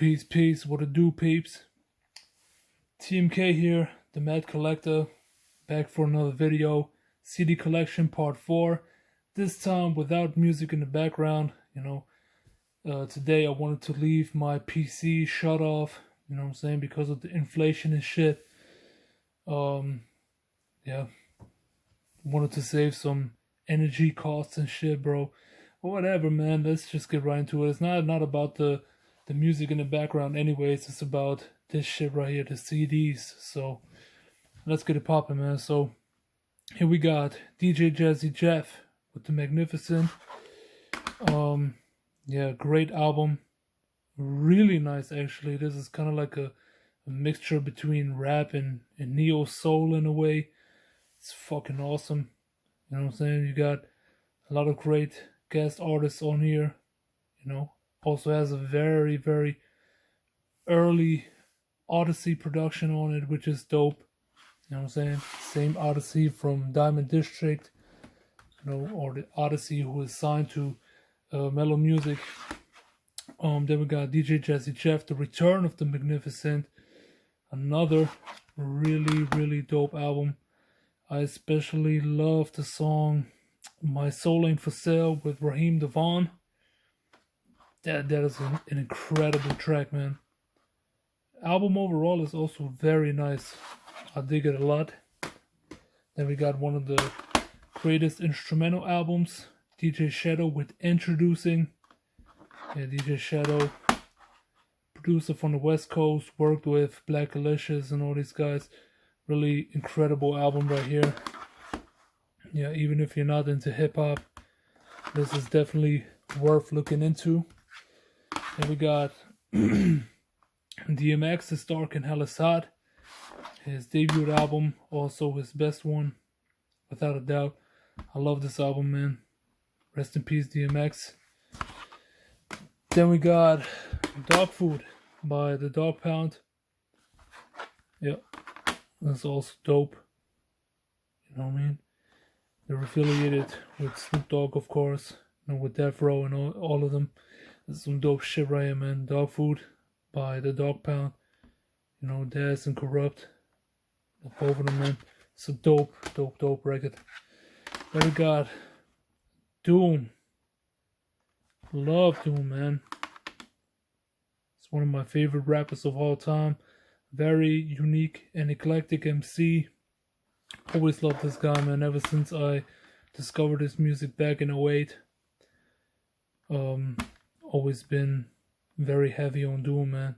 Peace, peace, what it do, peeps? TMK here, the Mad Collector, back for another video. CD collection part 4, this time without music in the background, today I wanted to leave my PC shut off, you know what I'm saying, because of the inflation and shit. Yeah, wanted to save some energy costs and shit, bro. But whatever, man, let's just get right into it. It's not about the music in the background anyways, it's about this shit right here, the CDs. So let's get it poppin', man. So here we got DJ Jazzy Jeff with The Magnificent. Yeah, great album, really nice actually. This is kind of like a mixture between rap and neo soul in a way. It's fucking awesome, you know what I'm saying. You got a lot of great guest artists on here, also has a very, very early Odyssey production on it, which is dope. You know what I'm saying? Same Odyssey from Diamond District, or the Odyssey who is signed to Mellow Music. Then we got DJ Jazzy Jeff, The Return of the Magnificent. Another really, really dope album. I especially love the song My Soul Ain't For Sale with Rakim Devon. That is an incredible track, man. Album overall is also very nice. I dig it a lot. Then we got one of the greatest instrumental albums, DJ Shadow with Endtroducing. Yeah, DJ Shadow, producer from the West Coast, worked with Black Alicious and all these guys. Really incredible album right here. Yeah, even if you're not into hip hop, this is definitely worth looking into. Then we got DMX, Is Dark and Hell Is Hot. His debut album, also his best one, without a doubt. I love this album, man. Rest in peace, DMX. Then we got Dog Food by the Dog Pound. Yep, that's also dope. You know what I mean? They're affiliated with Snoop Dogg, of course, with Death Row and all of them. There's some dope shit right here, man. Dog Food by the Dog Pound. Daz and Corrupt. Both of them, man. It's a dope record. Then we got Dooom. Love Dooom, man. It's one of my favorite rappers of all time. Very unique and eclectic MC. Always loved this guy, man, ever since I discovered his music back in 08. Always been very heavy on Dooom, man.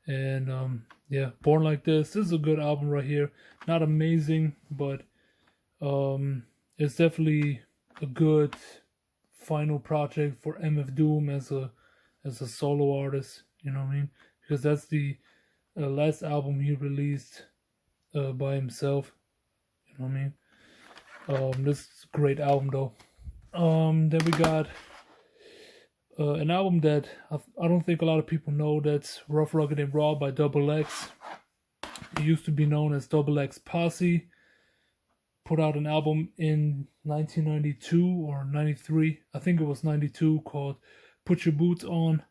And yeah, Born Like This is a good album right here. Not amazing, but it's definitely a good final project for MF Doom as a solo artist, you know what I mean? Because that's the last album he released by himself, you know what I mean? This is a great album though. Then we got an album that I don't think a lot of people know. That's Rough, Rugged, and Raw by Double X. It used to be known as Double X Posse. Put out an album in 1992 or 93. I think it was 92, called Put Your Boots On,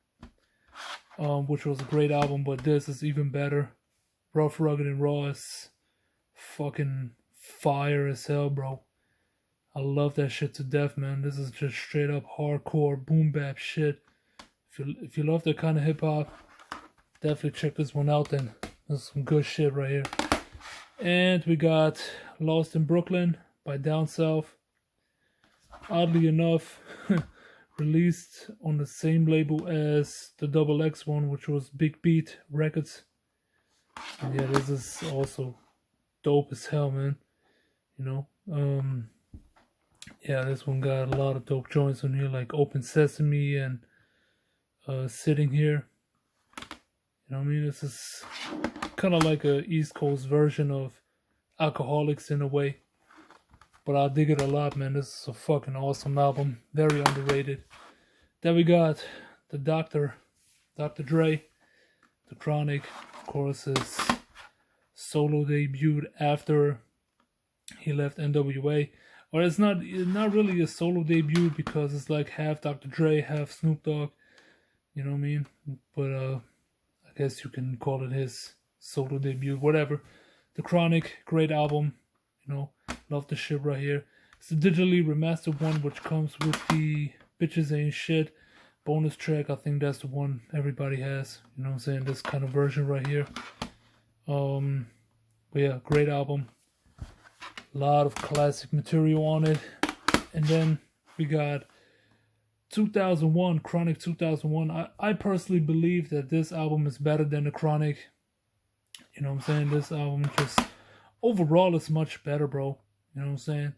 which was a great album, but this is even better. Rough, Rugged, and Raw is fucking fire as hell, bro. I love that shit to death, man. This is just straight up hardcore boom bap shit. If you love that kind of hip hop, definitely check this one out then. There's some good shit right here. And we got Lost in Brooklyn by Down South. Oddly enough, released on the same label as the Double X one, which was Big Beat Records. And yeah, this is also dope as hell, man. Yeah, this one got a lot of dope joints on here, like Open Sesame and Sitting Here. You know what I mean? This is kind of like a East Coast version of Alcoholics in a way. But I dig it a lot, man. This is a fucking awesome album. Very underrated. Then we got the Dr. Dre, The Chronic. Of course, his solo debut after he left NWA. Or it's not really a solo debut because it's like half Dr. Dre, half Snoop Dogg. you know what I mean? But I guess you can call it his solo debut, whatever. The Chronic, great album, you know, love the shit right here. It's the digitally remastered one, which comes with the Bitches Ain't Shit bonus track. I think that's the one everybody has, you know what I'm saying? This kind of version right here. But yeah, great album. A lot of classic material on it. And then we got 2001, Chronic 2001. I personally believe that this album is better than the Chronic. You know what I'm saying? This album just overall is much better, bro. You know what I'm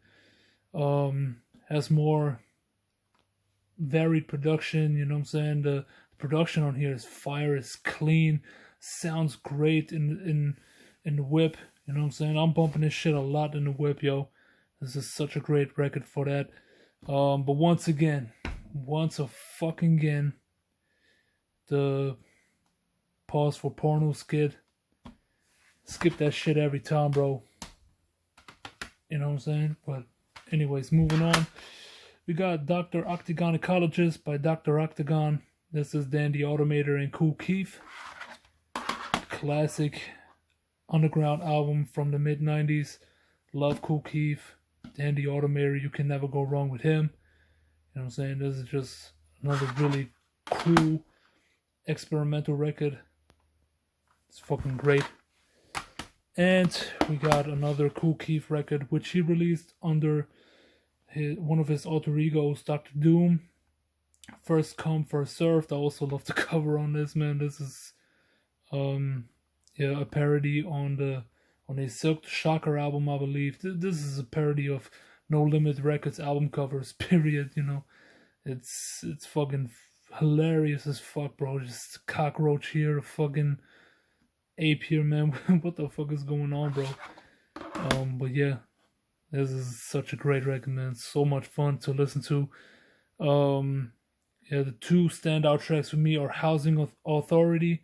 saying? Has more varied production, you know what I'm saying? The production on here is fire, it's clean, sounds great in the whip, you know what I'm saying? I'm bumping this shit a lot in the whip, yo. This is such a great record for that. But once again, the pause for porno skit. Skip that shit every time, bro. You know what I'm saying? But anyways, moving on. We got Dr. Octagonecologyst by Dr. Octagon. This is Dan the Automator and Kool Keith. Classic underground album from the mid-90s. Love Kool Keith. Dan the Automator, you can never go wrong with him. You know what I'm saying? This is just another really cool experimental record. It's fucking great. And we got another Kool Keith record, which he released under one of his alter egos, Dr. Dooom. First come, first served. I also love the cover on this, man. This is a parody on a Silk the Shocker album, I believe. This is a parody of No Limit Records album covers, period, you know. It's fucking hilarious as fuck, bro. Just a cockroach here, a fucking ape here, man. What the fuck is going on, bro? But yeah, this is such a great record, man. So much fun to listen to. Yeah, the two standout tracks for me are Housing Authority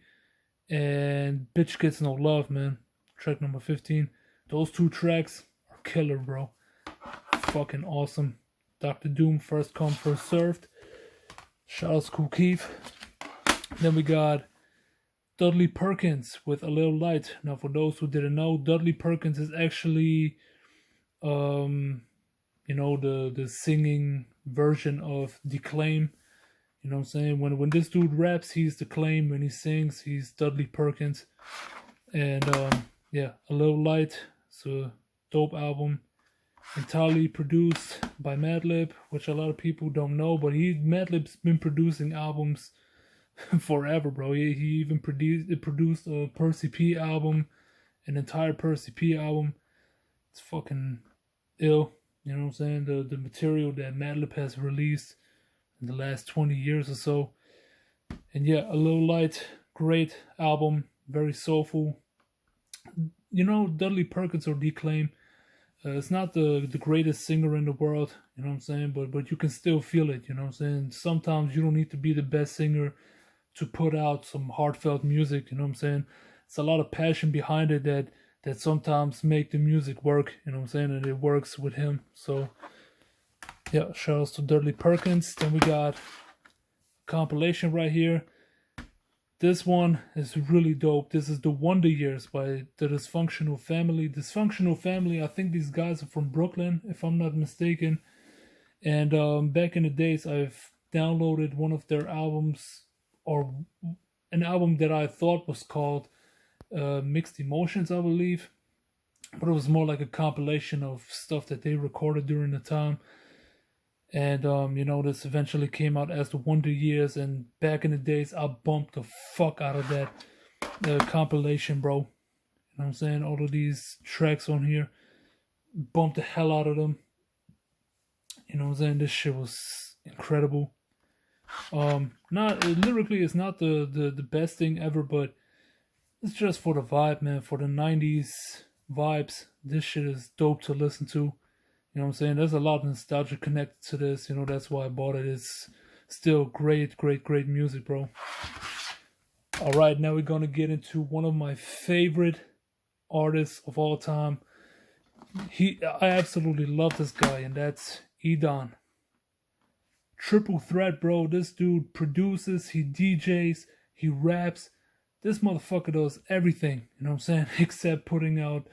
and Bitch Gets No Love, man. Track number 15. Those two tracks are killer, bro. Fucking awesome. Dr. Dooom, first come, first served. Shout out to Kool Keith. Then we got Dudley Perkins with A Little Light. Now, for those who didn't know, Dudley Perkins is actually, you know, the singing version of Declaim. You know what I'm saying? When this dude raps, he's Declaim. When he sings, he's Dudley Perkins. And yeah, A Little Light. It's a dope album. Entirely produced by Madlib, which a lot of people don't know, but Madlib's been producing albums forever, bro. He even produced a Percy P album, an entire Percy P album. It's fucking ill. You know what I'm saying? The material that Madlib has released in the last 20 years or so. And yeah, A Little Light, great album, very soulful. You know, Dudley Perkins or Declaim, it's not the greatest singer in the world, you know what I'm saying? But you can still feel it, you know what I'm saying? Sometimes you don't need to be the best singer to put out some heartfelt music, you know what I'm saying? It's a lot of passion behind it that sometimes make the music work, you know what I'm saying? And it works with him. So yeah, shout outs to Dudley Perkins. Then we got a compilation right here. This one is really dope. This is the Wonder Years by the Dysfunctional Family. Dysfunctional Family, I think these guys are from Brooklyn, if I'm not mistaken. And back in the days, I've downloaded one of their albums, or an album that I thought was called Mixed Emotions, I believe. But it was more like a compilation of stuff that they recorded during the time. And, you know, this eventually came out as the Wonder Years. And back in the days, I bumped the fuck out of that compilation, bro. You know what I'm saying? All of these tracks on here, bumped the hell out of them. You know what I'm saying? This shit was incredible. Lyrically, it's not the best thing ever, but it's just for the vibe, man. For the 90s vibes, this shit is dope to listen to. You know what I'm saying? There's a lot of nostalgia connected to this. You know, that's why I bought it. It's still great music, bro. Alright, now we're going to get into one of my favorite artists of all time. I absolutely love this guy, and that's Edan. triple threat, bro. This dude produces, he DJs, he raps. This motherfucker does everything, you know what I'm saying? Except putting out,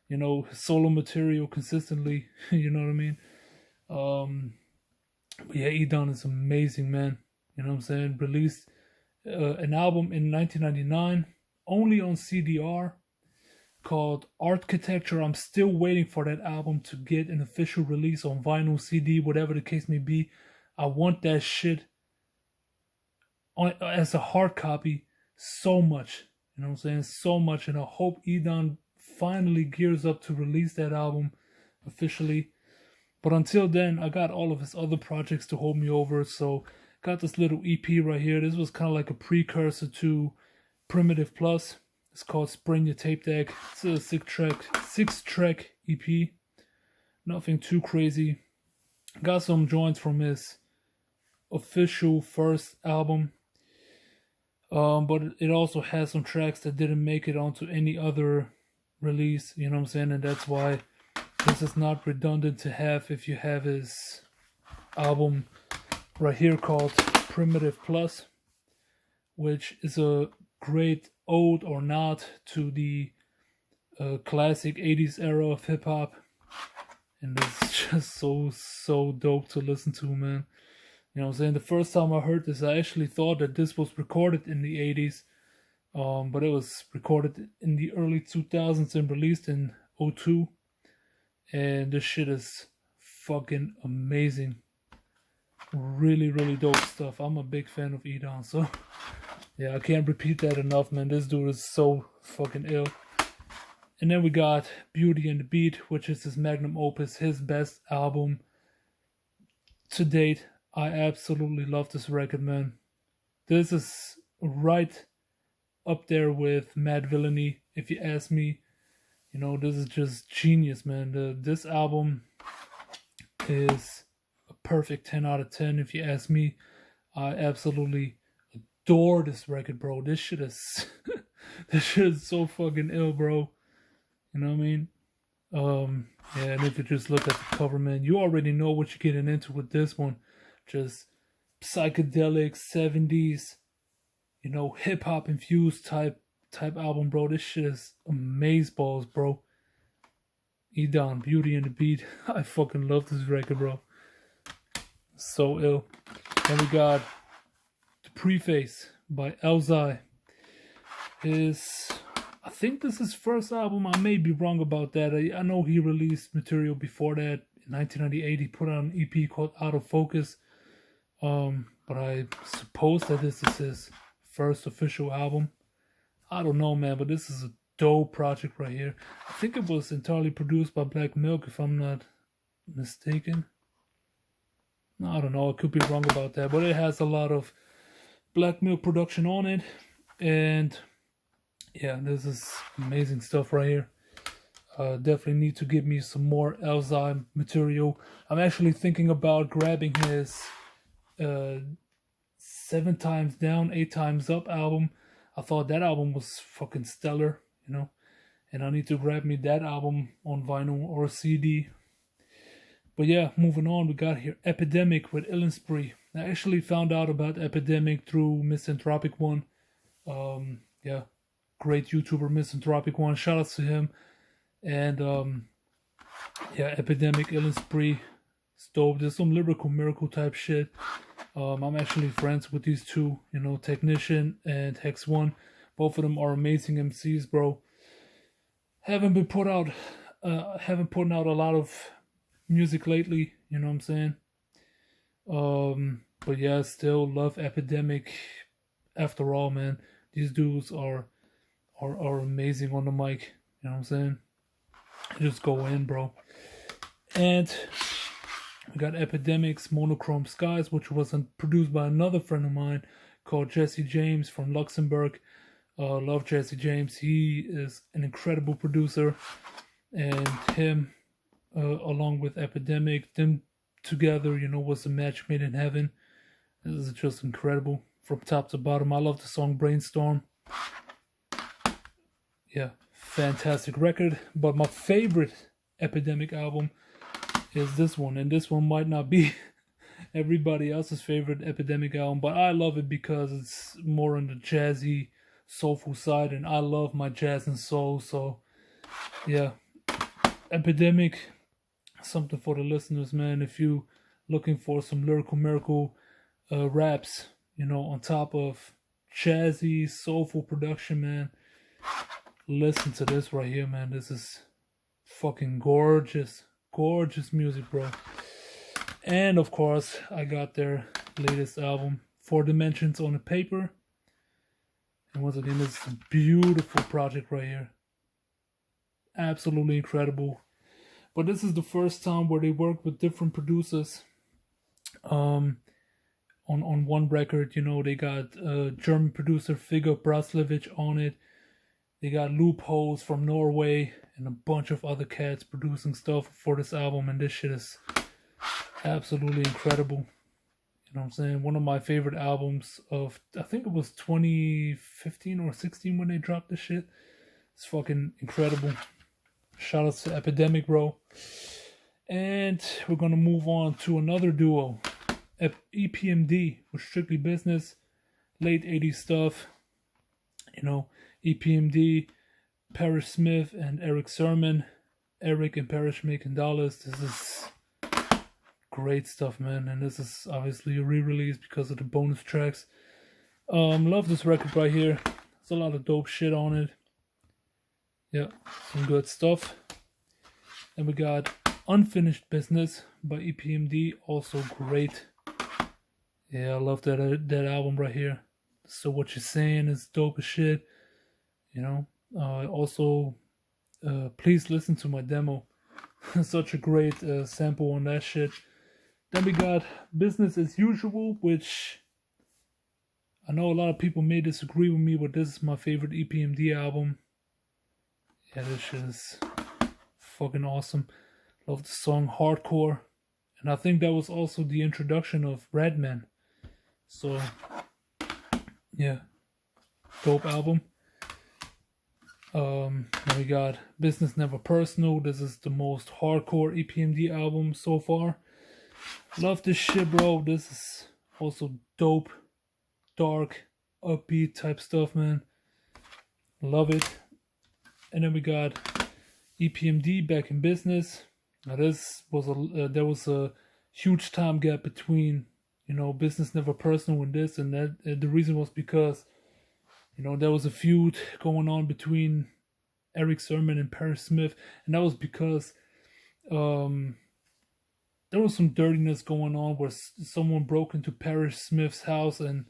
you know, solo material consistently, you know what I mean? But yeah, Edan is amazing, man. You know what I'm saying? Released an album in 1999, only on CDR, called Architecture. I'm still waiting for that album to get an official release on vinyl, CD, whatever the case may be. I want that shit as a hard copy so much. You know what I'm saying? So much. And I hope Edan finally gears up to release that album officially. But until then, I got all of his other projects to hold me over. So got this little EP right here. This was kind of like a precursor to Primitive Plus. It's called Sprain Your Tapedeck. It's a six track EP. Nothing too crazy. Got some joints from his official first album. But it also has some tracks that didn't make it onto any other release. You know what I'm saying? And that's why this is not redundant to have if you have his album right here called Primitive Plus, which is a great ode or nod to the classic 80s era of hip-hop. And it's just so dope to listen to, man. You know what I'm saying? The first time I heard this, I actually thought that this was recorded in the 80s. But it was recorded in the early 2000s and released in 2002. And this shit is fucking amazing. Really, really dope stuff. I'm a big fan of Edan, so yeah, I can't repeat that enough, man. This dude is so fucking ill. And then we got Beauty and the Beat, which is his magnum opus, his best album to date. I absolutely love this record, man. This is right up there with Mad Villainy, if you ask me. You know, this is just genius, man. This album is a perfect 10 out of 10, if you ask me. I absolutely adore this record, bro. This shit is this shit is so fucking ill, bro. You know what I mean? Yeah, and if you just look at the cover, man, you already know what you're getting into with this one. Just psychedelic 70s, you know, hip hop infused type album, bro. This shit is amazeballs, bro. Edan, Beauty and the Beat. I fucking love this record, bro. So ill. Then we got the Preface by Elzhi. I think this is his first album. I may be wrong about that. I know he released material before that. In 1998, he put out an EP called Out of Focus. But I suppose that this is his first official album. I don't know, man, but this is a dope project right here. I think it was entirely produced by Black Milk, if I'm not mistaken. No, I don't know. I could be wrong about that, but it has a lot of Black Milk production on it. And yeah, this is amazing stuff right here. Definitely need to give me some more Elzhi material. I'm actually thinking about grabbing his 7 Times Down, 8 Times Up album. I thought that album was fucking stellar, you know. And I need to grab me that album on vinyl or CD. But yeah, moving on, we got here Epidemic with Illin. I actually found out about Epidemic through Misanthropic One. Yeah, great YouTuber Misanthropic One. Shout out to him. And yeah, Epidemic, Illin. It's dope. There's some lyrical miracle type shit. I'm actually friends with these two, you know, Technician and Hex One. Both of them are amazing MCs, bro. Haven't put out a lot of music lately, you know what I'm saying? But yeah, still love Epidemic. After all, man, these dudes are amazing on the mic, you know what I'm saying? Just go in, bro. And we got Epidemics, Monochrome Skies, which was produced by another friend of mine called Jazzy James from Luxembourg. Love Jazzy James. He is an incredible producer. And him, along with Epidemic, them together, you know, was a match made in heaven. This is just incredible from top to bottom. I love the song Brainstorm. Yeah, fantastic record. But my favorite Epidemic album is this one, and this one might not be everybody else's favorite Epidemic album, but I love it because it's more on the jazzy, soulful side, and I love my jazz and soul. So yeah, Epidemic, something for the listeners, man. If you looking for some lyrical miracle raps, you know, on top of jazzy, soulful production, man, listen to this right here, man. This is fucking gorgeous, gorgeous music, bro. And of course, I got their latest album, 4 Dimensions on the Paper. And once again, this is a beautiful project right here. Absolutely incredible. But this is the first time where they work with different producers. On one record, you know, they got German producer Figo Braslevich on it. They got Loopholes from Norway and a bunch of other cats producing stuff for this album, and this shit is absolutely incredible. You know what I'm saying? One of my favorite albums of, I think it was 2015 or 16 when they dropped this shit. It's fucking incredible. Shout out to Epidemic, bro. And we're gonna move on to another duo, Epmd with Strictly Business, late 80s stuff. You know, Epmd, Parrish Smith and Eric Sermon. Eric and Parrish making dollars. This is great stuff, man. And this is obviously a re-release because of the bonus tracks. Love this record right here. There's a lot of dope shit on it. Yeah, some good stuff. And we got Unfinished Business by Epmd, also great. Yeah, I love that album right here. So What You're Saying is dope as shit. You know, also, please listen to my demo. Such a great sample on that shit. Then we got Business as Usual, which I know a lot of people may disagree with me, but this is my favorite Epmd album. Yeah, this shit is fucking awesome. Love the song Hardcore. And I think that was also the introduction of Redman. So, yeah, dope album. Then we got Business Never Personal. This is the most hardcore Epmd album so far. Love this shit, bro. This is also dope, dark, upbeat type stuff, man. Love it. And then we got Epmd Back in Business. Now this was there was a huge time gap between, you know, Business Never Personal and this, and that the reason was because, you know, there was a feud going on between Eric Sermon and Parrish Smith, and that was because there was some dirtiness going on where someone broke into Parrish Smith's house and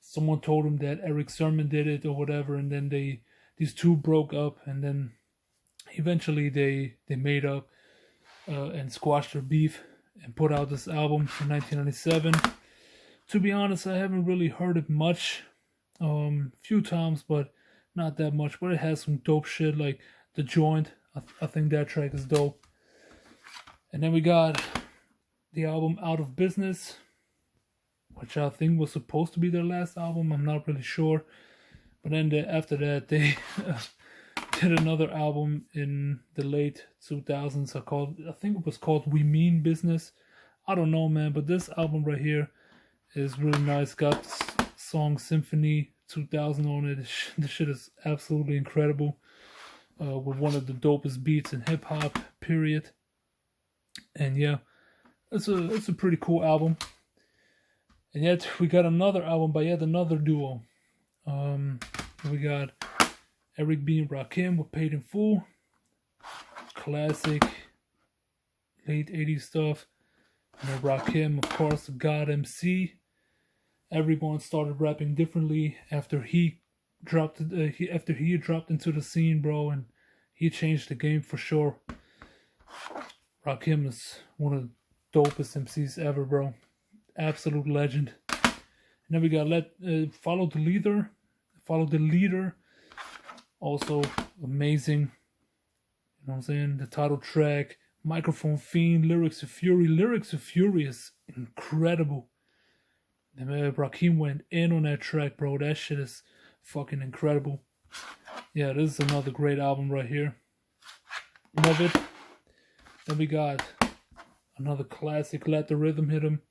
someone told him that Eric Sermon did it or whatever, and then these two broke up, and then eventually they made up and squashed their beef and put out this album in 1997. To be honest, I haven't really heard it much. Few times, but not that much. But it has some dope shit like The Joint. I think that track is dope. And then we got the album Out of Business, which I think was supposed to be their last album. I'm not really sure. But then after that, they did another album in the late 2000s. I think it was called We Mean Business. I don't know, man. But this album right here is really nice. Got song Symphony 2000 on it. This shit is absolutely incredible. With one of the dopest beats in hip hop, period. And yeah, it's a pretty cool album. And yet we got another album by yet another duo. We got Eric B and Rakim with Paid in Full. Classic late 80s stuff. And then Rakim, of course, the God MC. Everyone started rapping differently after he dropped into the scene, bro, and he changed the game for sure. Rakim is one of the dopest MCs ever, bro. Absolute legend. And then we got Follow the Leader. Also amazing. You know what I'm saying? The title track, Microphone Fiend, Lyrics of Fury. Lyrics of Fury is incredible. And Rakim went in on that track, bro. That shit is fucking incredible. Yeah, this is another great album right here. Love it. Then we got another classic, Let the Rhythm Hit 'Em.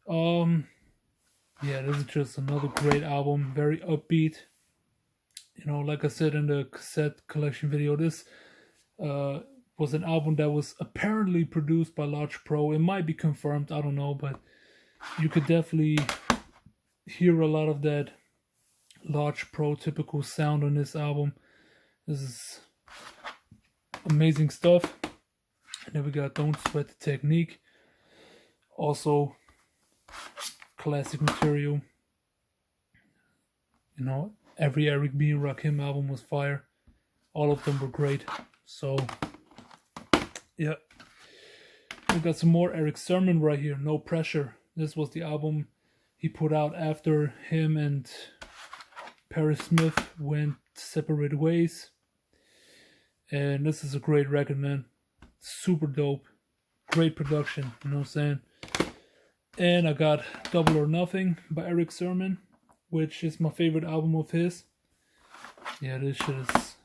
Yeah, this is just another great album, very upbeat. You know, like I said in the cassette collection video, this was an album that was apparently produced by Logic Pro. It might be confirmed, I don't know, but you could definitely hear a lot of that Logic Pro typical sound on this album. This is amazing stuff. And then we got Don't Sweat the Technique. Also, classic material. You know, every Eric B. and Rakim album was fire. All of them were great. So, yeah. We got some more Eric Sermon right here. No Pressure. This was the album he put out after him and Perry Smith went separate ways. And this is a great record, man. Super dope. Great production, you know what I'm saying? And I got Double or Nothing by Eric Sermon, which is my favorite album of his. Yeah, this shit is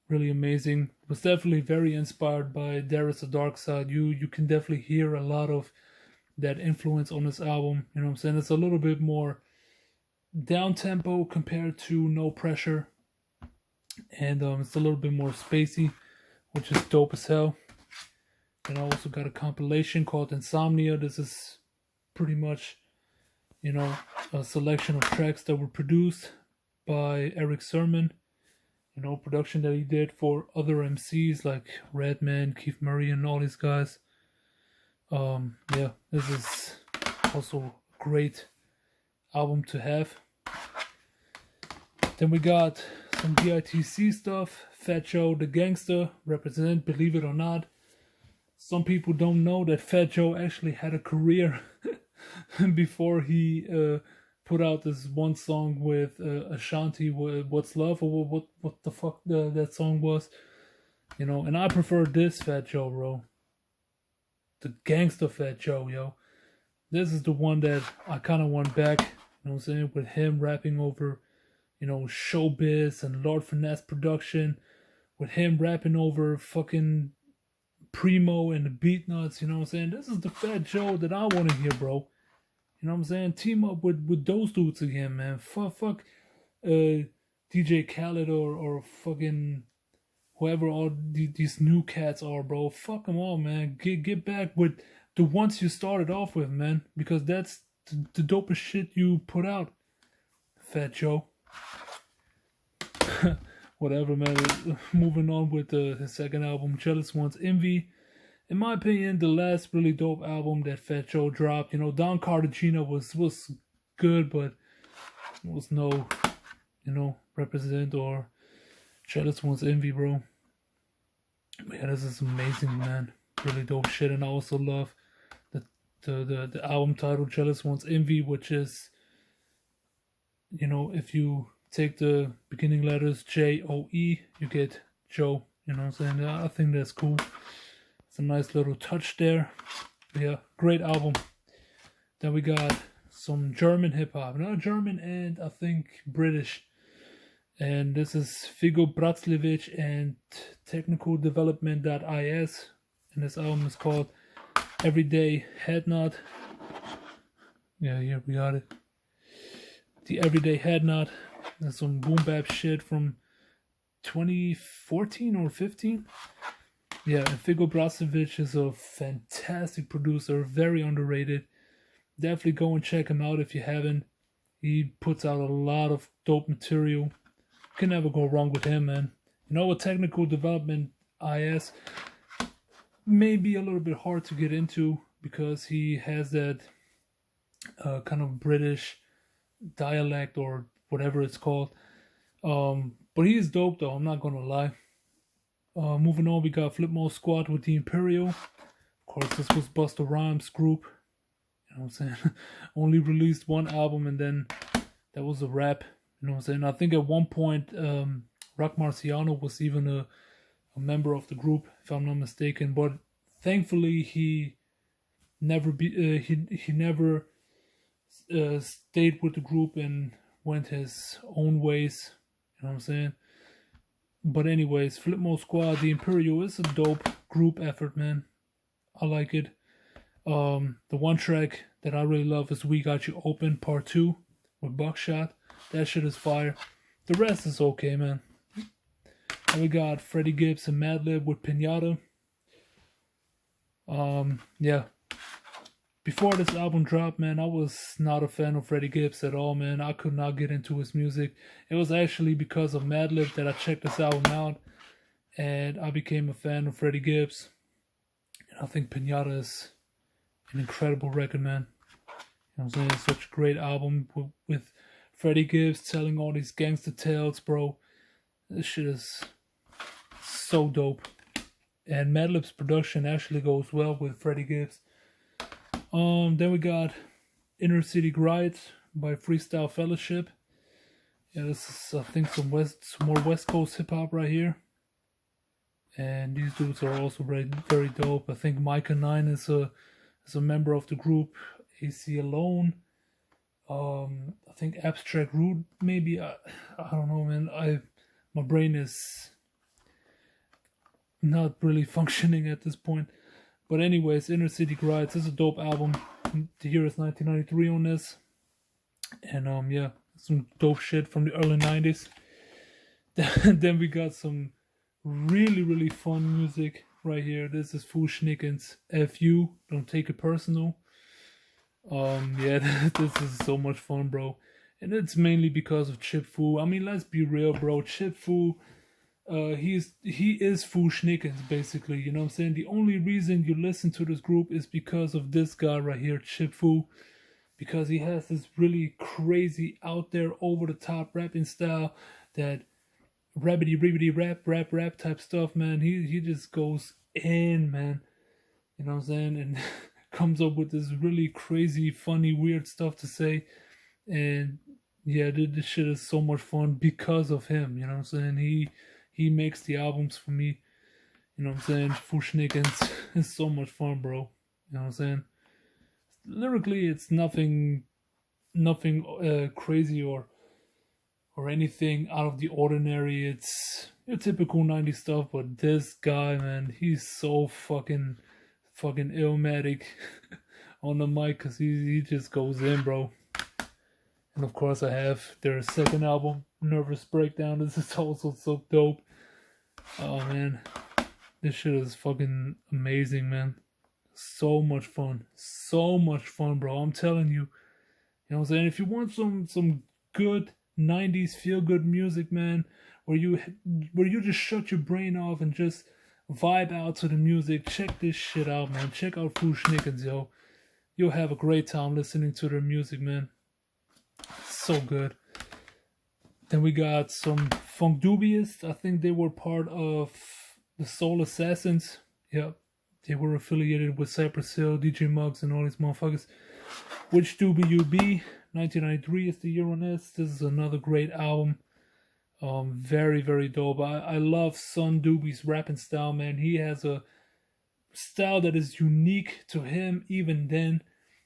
really amazing. It was definitely very inspired by There Is a Dark Side. You can definitely hear a lot of that influence on this album. You know what I'm saying? It's a little bit more down-tempo compared to No Pressure. And it's a little bit more spacey, which is dope as hell. And I also got a compilation called Insomnia. This is pretty much, you know, a selection of tracks that were produced by Eric Sermon. You know, production that he did for other MCs like Redman, Keith Murray, and all these guys. Yeah, this is also a great album to have. Then we got some DITC stuff. Fat Joe the Gangster, Represent, Believe It or Not. Some people don't know that Fat Joe actually had a career before he put out this one song with Ashanti, What's Love, or what the fuck that song was. You know, and I prefer this Fat Joe, bro. The gangster Fat Joe, yo. This is the one that I kind of want back, you know what I'm saying, with him rapping over, you know, Showbiz and Lord Finesse production, with him rapping over fucking Primo and the Beatnuts, you know what I'm saying? This is the Fat Joe that I want to hear, bro. You know what I'm saying? Team up with those dudes again, man. Fuck DJ Khaled or fucking whoever all these new cats are, bro. Fuck them all, man. Get back with the ones you started off with, man. Because that's the dopest shit you put out, Fat Joe. Whatever, man. Moving on with his second album, Jealous Ones, Envy. In my opinion, the last really dope album that Fat Joe dropped. You know, Don Cartagena was good, but it was no, you know, Represent or Jealous Ones, Envy, bro. But yeah, this is amazing, man. Really dope shit. And I also love the album title Jealous Ones, Envy, which is, you know, if you take the beginning letters J-O-E, you get Joe. You know what I'm saying? I think that's cool. It's a nice little touch there. But yeah, great album. Then we got some German hip-hop. Not German and I think British. And this is Figo Bratzlevich and Technical Development.is. And this album is called Everyday Head Nod. Yeah, here we got it. The Everyday Head Nod. That's some boom bap shit from 2014 or 15. Yeah, and Figo Bratzlevich is a fantastic producer, very underrated. Definitely go and check him out if you haven't. He puts out a lot of dope material. Can never go wrong with him, man. You know, a Technical Development IS may be a little bit hard to get into because he has that kind of British dialect or whatever it's called. But he is dope though, I'm not gonna lie. Moving on, we got Flip Mode Squad with the Imperial. Of course, this was Busta Rhymes' group. You know what I'm saying? Only released one album and then that was a wrap. You know what I'm saying? I think at one point, Rock Marciano was even a member of the group, if I'm not mistaken. But thankfully, he never stayed with the group and went his own ways. You know what I'm saying? But anyways, Flip Mode Squad, the Imperial is a dope group effort, man. I like it. The one track that I really love is We Got You Open Part 2 with Buckshot. That shit is fire. The rest is okay, man. And we got Freddie Gibbs and Madlib with Pinata. Yeah. Before this album dropped, man, I was not a fan of Freddie Gibbs at all, man. I could not get into his music. It was actually because of Madlib that I checked this album out, and I became a fan of Freddie Gibbs. And I think Pinata is an incredible record, man. You know what I'm saying? It's such a great album with Freddie Gibbs telling all these gangster tales, bro. This shit is so dope. And Madlib's production actually goes well with Freddie Gibbs. Then we got Inner City Grind by Freestyle Fellowship. Yeah, this is, I think, some more West Coast hip hop right here. And these dudes are also very, very dope. I think Micah 9 is a member of the group. AC Alone. I think Abstract Root, maybe. I don't know, man. My brain is not really functioning at this point. But anyways, Inner City Grind is a dope album. The year is 1993 on this. And yeah, some dope shit from the early 90s. Then we got some really, really fun music right here. This is Fu Schnicken's FU, Don't Take It Personal. Yeah, this is so much fun, bro. And it's mainly because of Chip Fu. I mean, let's be real, bro. Chip Fu, he is Fu Schnickens, basically. You know what I'm saying? The only reason you listen to this group is because of this guy right here, Chip Fu. Because he has this really crazy, out there, over the top rapping style that rabbity ribbity rap type stuff, man. He just goes in, man. You know what I'm saying? And comes up with this really crazy, funny, weird stuff to say. And yeah, this shit is so much fun because of him. You know what I'm saying? He makes the albums for me. You know what I'm saying? Fu Schnickens is so much fun, bro. You know what I'm saying? Lyrically, it's nothing crazy or anything out of the ordinary. It's your typical 90s stuff, but this guy, man, he's so fucking illmatic on the mic, because he just goes in, bro. And of course I have their second album, Nervous Breakdown. This is also so dope. Oh man, this shit is fucking amazing, man. So much fun, bro. I'm telling you. You know what I'm saying? If you want some good 90s feel good music, man, where you just shut your brain off and just vibe out to the music, check this shit out, man. Check out Fu Schnickens, yo. You'll have a great time listening to their music, man. So good. Then we got some Funkdoobiest. I think they were part of the Soul Assassins. Yep. They were affiliated with Cypress Hill, DJ Muggs, and all these motherfuckers. Which Doobie You Be? 1993 is the year on this. This is another great album. Very, very dope. I love Son Doobie's rapping style, man. He has a style that is unique to him even then.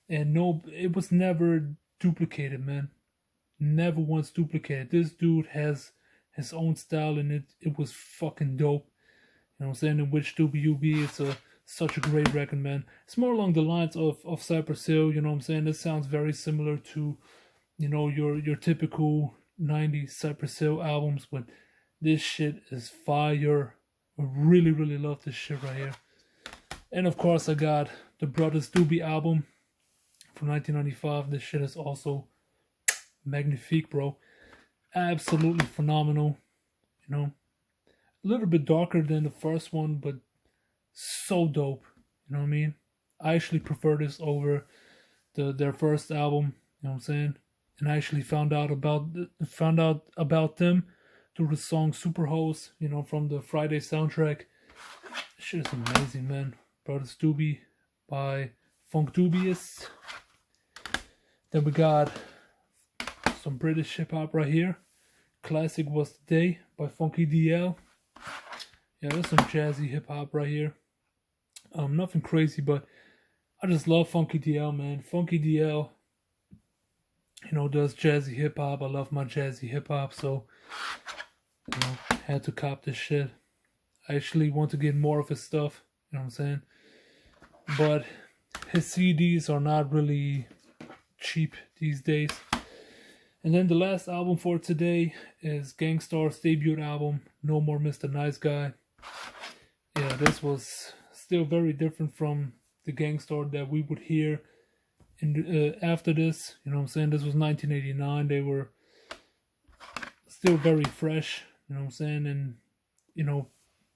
And no, it was never duplicated, man. Never once duplicated. This dude has his own style, and it was fucking dope. You know what I'm saying? In which Doobie You Be, it's such a great record, man. It's more along the lines of Cypress Hill, you know what I'm saying? This sounds very similar to, you know, your typical 90s Cypress Hill albums, but this shit is fire. I really, really love this shit right here. And of course I got the Brothers Doobie album from 1995. This shit is also magnifique, bro. Absolutely phenomenal. You know, a little bit darker than the first one, but so dope. You know what I mean? I actually prefer this over their first album. You know what I'm saying? And I actually found out about them through the song Superhost, you know, from the Friday soundtrack. This shit is amazing, man. Brothers Doobie by Funkdoobiest. Then we got some British hip hop right here. Classic Was the Day by Funky DL. Yeah, there's some jazzy hip hop right here. Nothing crazy, but I just love Funky DL, man. Funky DL, you know, does jazzy hip hop. I love my jazzy hip hop, so you know, had to cop this shit. I actually want to get more of his stuff. You know what I'm saying? But his CDs are not really cheap these days. And then the last album for today is Gang Starr's debut album, No More Mr. Nice Guy. Yeah, this was still very different from the Gang Starr that we would hear in after this. You know what I'm saying? This was 1989. They were still very fresh. You know what I'm saying? And, you know,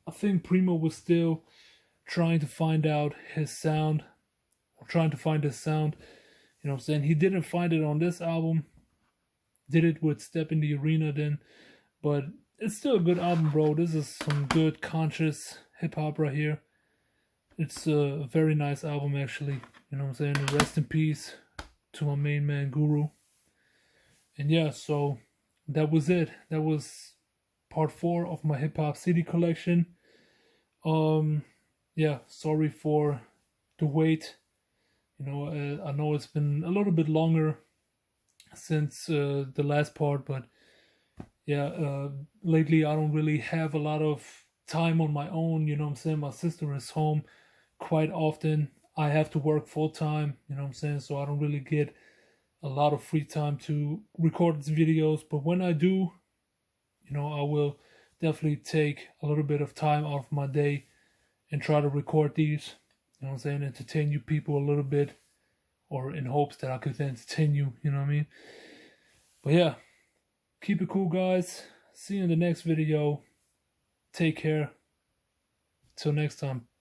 I think Primo was still trying to find out his sound. Or trying to find his sound. You know what I'm saying? He didn't find it on this album. Did it with Step in the Arena then. But it's still a good album, bro. This is some good conscious hip-hop right here. It's a very nice album, actually. You know what I'm saying? Rest in peace to my main man, Guru. And yeah, so that was it. That was part 4 of my hip-hop CD collection. Yeah, sorry for the wait. You know, I know it's been a little bit longer since the last part, but yeah, lately I don't really have a lot of time on my own. You know what I'm saying? My sister is home quite often. I have to work full time, you know what I'm saying? So I don't really get a lot of free time to record these videos. But when I do, you know, I will definitely take a little bit of time out of my day and try to record these, you know what I'm saying? Entertain you people a little bit, or in hopes that I could entertain you, you know what I mean? But yeah, keep it cool, guys. See you in the next video. Take care. Till next time.